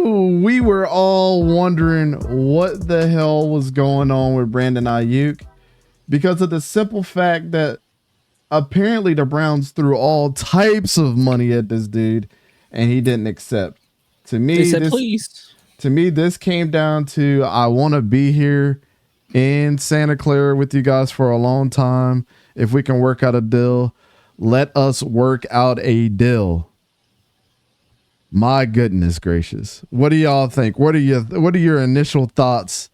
we were all wondering what the hell was going on with Brandon Aiyuk because of the simple fact that apparently the Browns threw all types of money at this dude and he didn't accept. To me, they said, please. To me, this came down to I want to be here in Santa Clara with you guys for a long time. If we can work out a deal, let us work out a deal. My goodness gracious. What do y'all think? What are your initial thoughts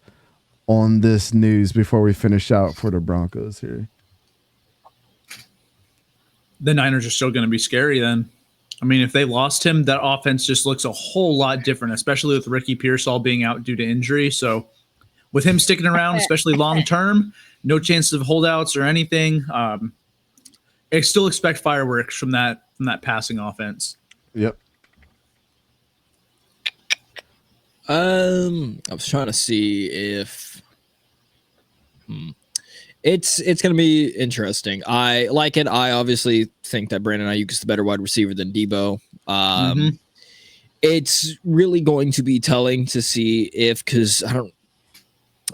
on this news before we finish out for the Broncos here? The Niners are still going to be scary then. I mean, if they lost him, that offense just looks a whole lot different, especially with Ricky Pearsall being out due to injury. So with him sticking around, especially long term, no chances of holdouts or anything. I still expect fireworks from that passing offense. Yep. I was trying to see if it's going to be interesting. I like it. I obviously think that Brandon Aiyuk is the better wide receiver than Deebo. It's really going to be telling to see if, because I don't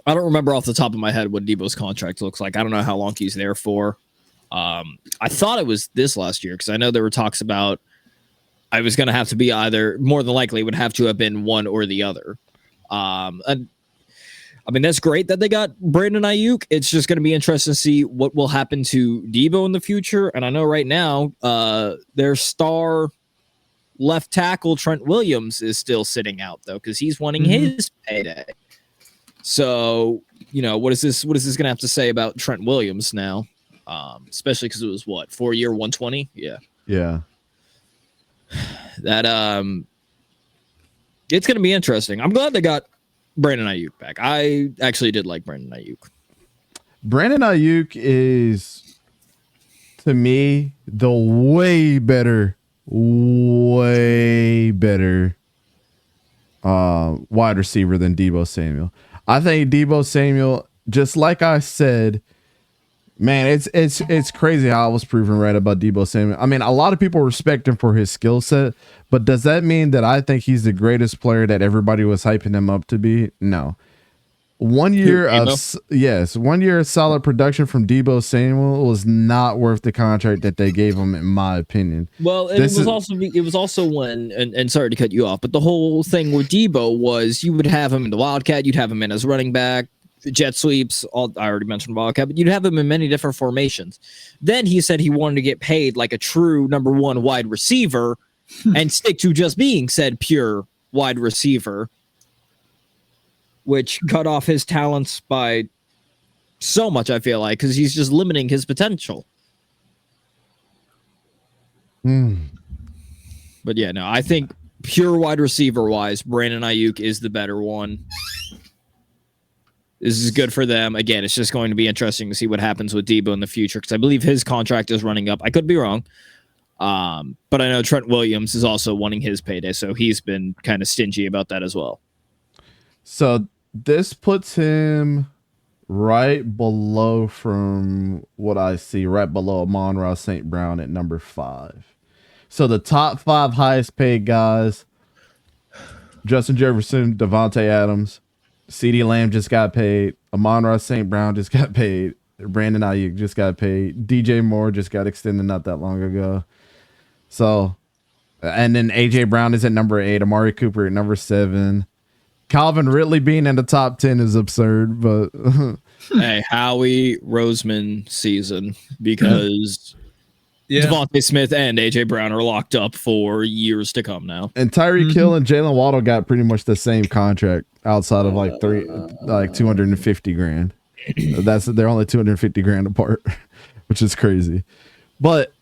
remember off the top of my head what Deebo's contract looks like. I don't know how long he's there for. I thought it was this last year because I know there were talks about I was going to have to be either, more than likely, would have to have been one or the other. And I mean, that's great that they got Brandon Aiyuk. It's just going to be interesting to see what will happen to Deebo in the future. And I know right now, their star left tackle, Trent Williams, is still sitting out, though, because he's wanting his payday. So, what is this going to have to say about Trent Williams now? Especially because it was, 4-year, 120? Yeah. Yeah. That it's going to be interesting. I'm glad they got Brandon Aiyuk back. I actually did like Brandon Aiyuk. Brandon Aiyuk is, to me, the way better wide receiver than Deebo Samuel. I think Deebo Samuel, just like I said, man, it's crazy how I was proven right about Deebo Samuel. I mean, a lot of people respect him for his skill set, but does that mean that I think he's the greatest player that everybody was hyping him up to be? No. 1 year of solid production from Deebo Samuel was not worth the contract that they gave him, in my opinion. Well, it was also when, and sorry to cut you off, but the whole thing with Deebo was you would have him in the Wildcat, you'd have him in as running back, jet sweeps, I already mentioned Wildcat, but you'd have him in many different formations. Then he said he wanted to get paid like a true number one wide receiver and stick to just being said pure wide receiver, which cut off his talents by so much, I feel like, because he's just limiting his potential. But yeah, no, I think pure wide receiver wise, Brandon Aiyuk is the better one. This is good for them. Again, it's just going to be interesting to see what happens with Deebo in the future because I believe his contract is running up. I could be wrong. But I know Trent Williams is also wanting his payday, so he's been kind of stingy about that as well. So this puts him right below, from what I see, right below Amon-Ra St. Brown at number 5. So the top 5 highest paid guys: Justin Jefferson, Devontae Adams, CeeDee Lamb just got paid, Amon-Ra St. Brown just got paid, Brandon Aiyuk just got paid, DJ Moore just got extended not that long ago. So, and then AJ Brown is at number 8, Amari Cooper at number 7. Calvin Ridley being in the top 10 is absurd, but hey, Howie Roseman season, because Devontae Smith and AJ Brown are locked up for years to come now. And Tyreek Hill and Jalen Waddle got pretty much the same contract outside of like $250,000. They're only $250,000 apart, which is crazy. But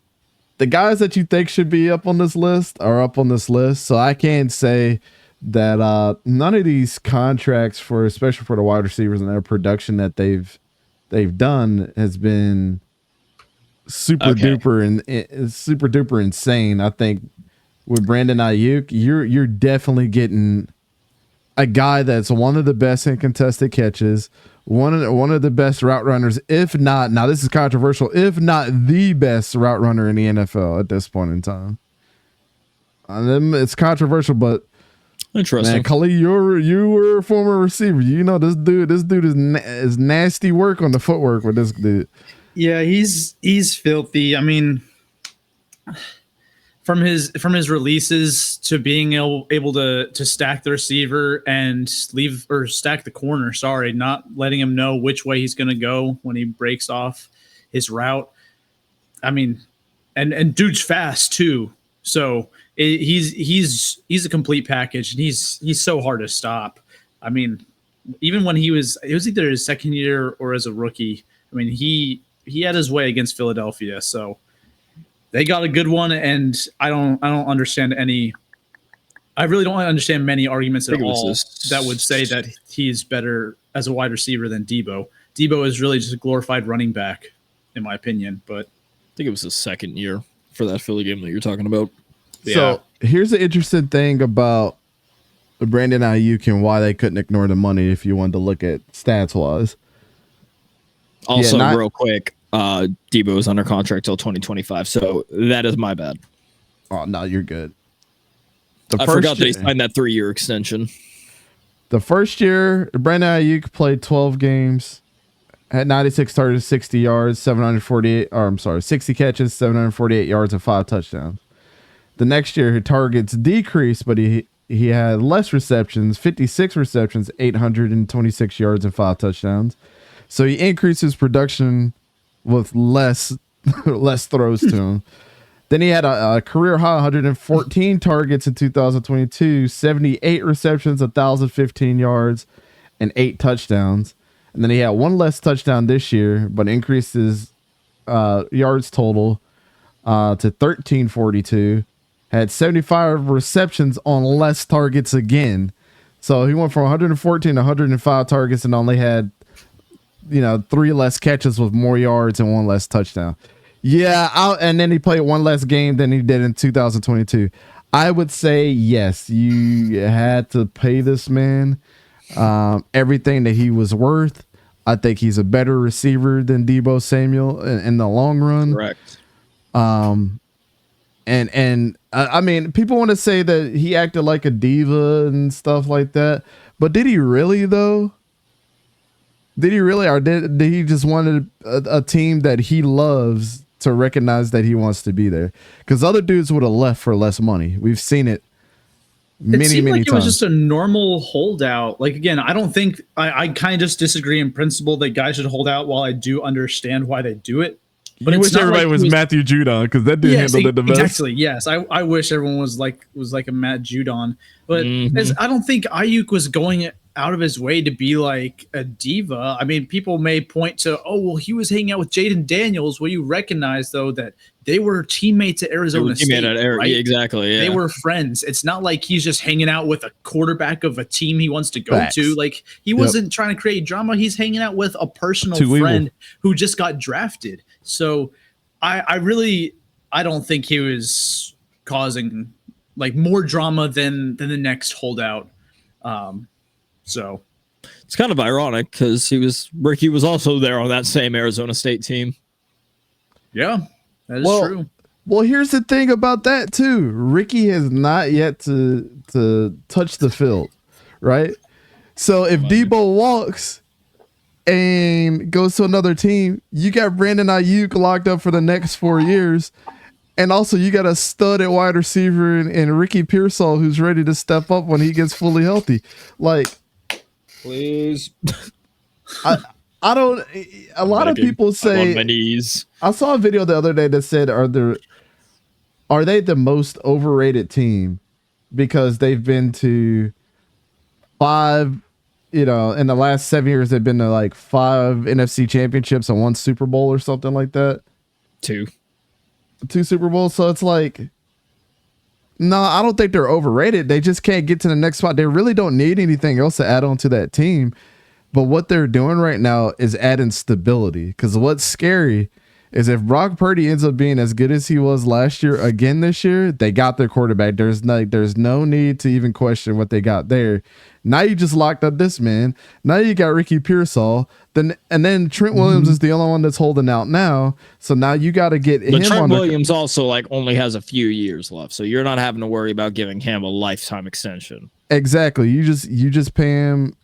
the guys that you think should be up on this list are up on this list. So I can't say that none of these contracts, especially for the wide receivers and their production that they've done, has been super duper insane. I think with Brandon Aiyuk, you're definitely getting a guy that's one of the best in contested catches, one of the best route runners, if not, now this is controversial, if not the best route runner in the NFL at this point in time. It's controversial, but Interesting. Man, Khalid, you were a former receiver. You know this dude is nasty work on the footwork with this dude. Yeah, he's filthy. I mean, from his releases to being able to stack the receiver and stack the corner. Sorry, not letting him know which way he's going to go when he breaks off his route. I mean, and dude's fast too. So he's a complete package, and he's so hard to stop. I mean, even when it was either his second year or as a rookie. I mean, he had his way against Philadelphia, so they got a good one. And I don't understand any. I really don't understand many arguments at all that would say that he's better as a wide receiver than Deebo. Deebo is really just a glorified running back, in my opinion. But I think it was his second year for that Philly game that you're talking about. So here's the interesting thing about Brandon Aiyuk and why they couldn't ignore the money if you wanted to look at stats wise. Also, real quick, Deebo is under contract till 2025, so that is my bad. Oh, no, you're good. I forgot that he signed that 3-year extension. The first year, Brandon Aiyuk played 12 games, had 96 targets, 60 yards, 60 catches, 748 yards, and 5 touchdowns. The next year, his targets decreased, but he had less receptions, 56 receptions, 826 yards, and 5 touchdowns. So he increased his production with less throws to him. Then he had a career high 114 targets in 2022, 78 receptions, 1,015 yards, and 8 touchdowns. And then he had one less touchdown this year, but increased his yards total to 1,342. Had 75 receptions on less targets again. So he went from 114 to 105 targets and only had 3 less catches with more yards and 1 less touchdown. Yeah, and then he played 1 less game than he did in 2022. I would say yes, you had to pay this man everything that he was worth. I think he's a better receiver than Deebo Samuel in the long run. Correct. And I mean, people want to say that he acted like a diva and stuff like that, but did he really though? Did he really, or did he just wanted a team that he loves to recognize that he wants to be there? Because other dudes would have left for less money. We've seen it many times. It was just a normal holdout. Like, again, I don't think I kind of just disagree in principle that guys should hold out, while I do understand why they do it. But I wish everybody was Matthew Judon, because that dude handled it the best. Exactly. Yes, I wish everyone was like a Matt Judon, but I don't think Aiyuk was going out of his way to be like a diva. I mean, people may point to, he was hanging out with Jaden Daniels. Well, you recognize though that they were teammates at Arizona State, right? Exactly. Yeah. They were friends. It's not like he's just hanging out with a quarterback of a team he wants to go to. Like, he wasn't trying to create drama. He's hanging out with a personal friend who just got drafted. So I don't think he was causing like more drama than the next holdout. So it's kind of ironic because Ricky was also there on that same Arizona State team. Yeah, that is true. Well, here's the thing about that too. Ricky has not yet to touch the field, right? So if Deebo walks and goes to another team, you got Brandon Aiyuk locked up for the next 4 years. And also you got a stud at wide receiver in Ricky Pearsall who's ready to step up when he gets fully healthy. Like, please. I don't. A lot of people say. I'm on my knees. I saw a video the other day that said, "Are they the most overrated team because they've been to 5? In the last 7 years, they've been to like 5 NFC championships and 1 Super Bowl or something like that. 2 Super Bowls. So it's like, no, I don't think they're overrated. They just can't get to the next spot. They really don't need anything else to add on to that team. But what they're doing right now is adding stability. Because what's scary is if Brock Purdy ends up being as good as he was last year again this year, they got their quarterback. There's no need to even question what they got there. Now you just locked up this man. Now you got Ricky Pearsall. Then Trent Williams is the only one that's holding out now. So now you got to get him Trent on. Williams also like only has a few years left, so you're not having to worry about giving him a lifetime extension. Exactly. You just pay him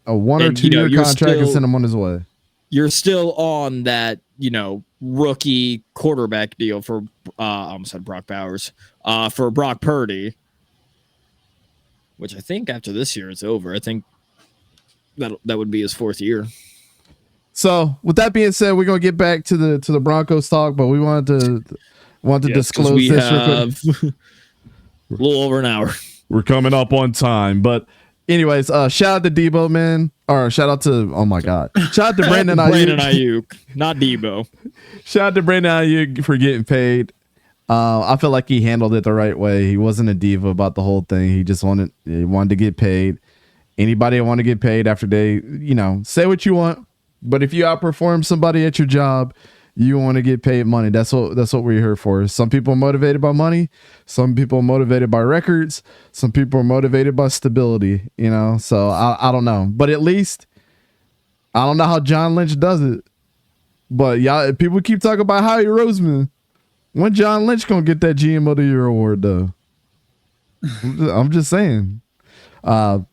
a 1 or 2 year contract and send him on his way. You're still on that, rookie quarterback deal for I almost said Brock Bowers, for Brock Purdy, which I think after this year it's over. I think that would be his 4th year. So with that being said, we're gonna get back to the Broncos talk, but we wanted to disclose this real quick. A little over an hour. We're coming up on time, but anyways, shout out to Debo, man. Or shout out to shout out to Brandon Aiyuk. Brandon Aiyuk, not Debo. Shout out to Brandon Aiyuk for getting paid. I feel like he handled it the right way. He wasn't a diva about the whole thing. He just wanted to get paid. Anybody that want to get paid after they, say what you want, but if you outperform somebody at your job, you want to get paid money. That's what we're here for. Some people are motivated by money. Some people are motivated by records. Some people are motivated by stability, So I don't know. But at least I don't know how John Lynch does it. But y'all, people keep talking about Howie Roseman. When John Lynch gonna get that GM of the Year award though? I'm just saying. But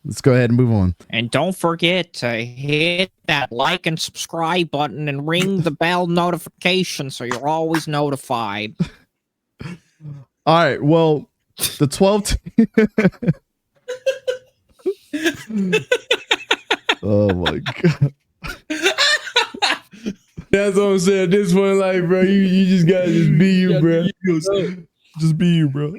let's go ahead and move on. And don't forget to hit that like and subscribe button and ring the bell notification so you're always notified. All right. Well, the 12th. Oh my God. That's what I'm saying. This one, like, bro, you just gotta just be you, bro. Just be you, bro.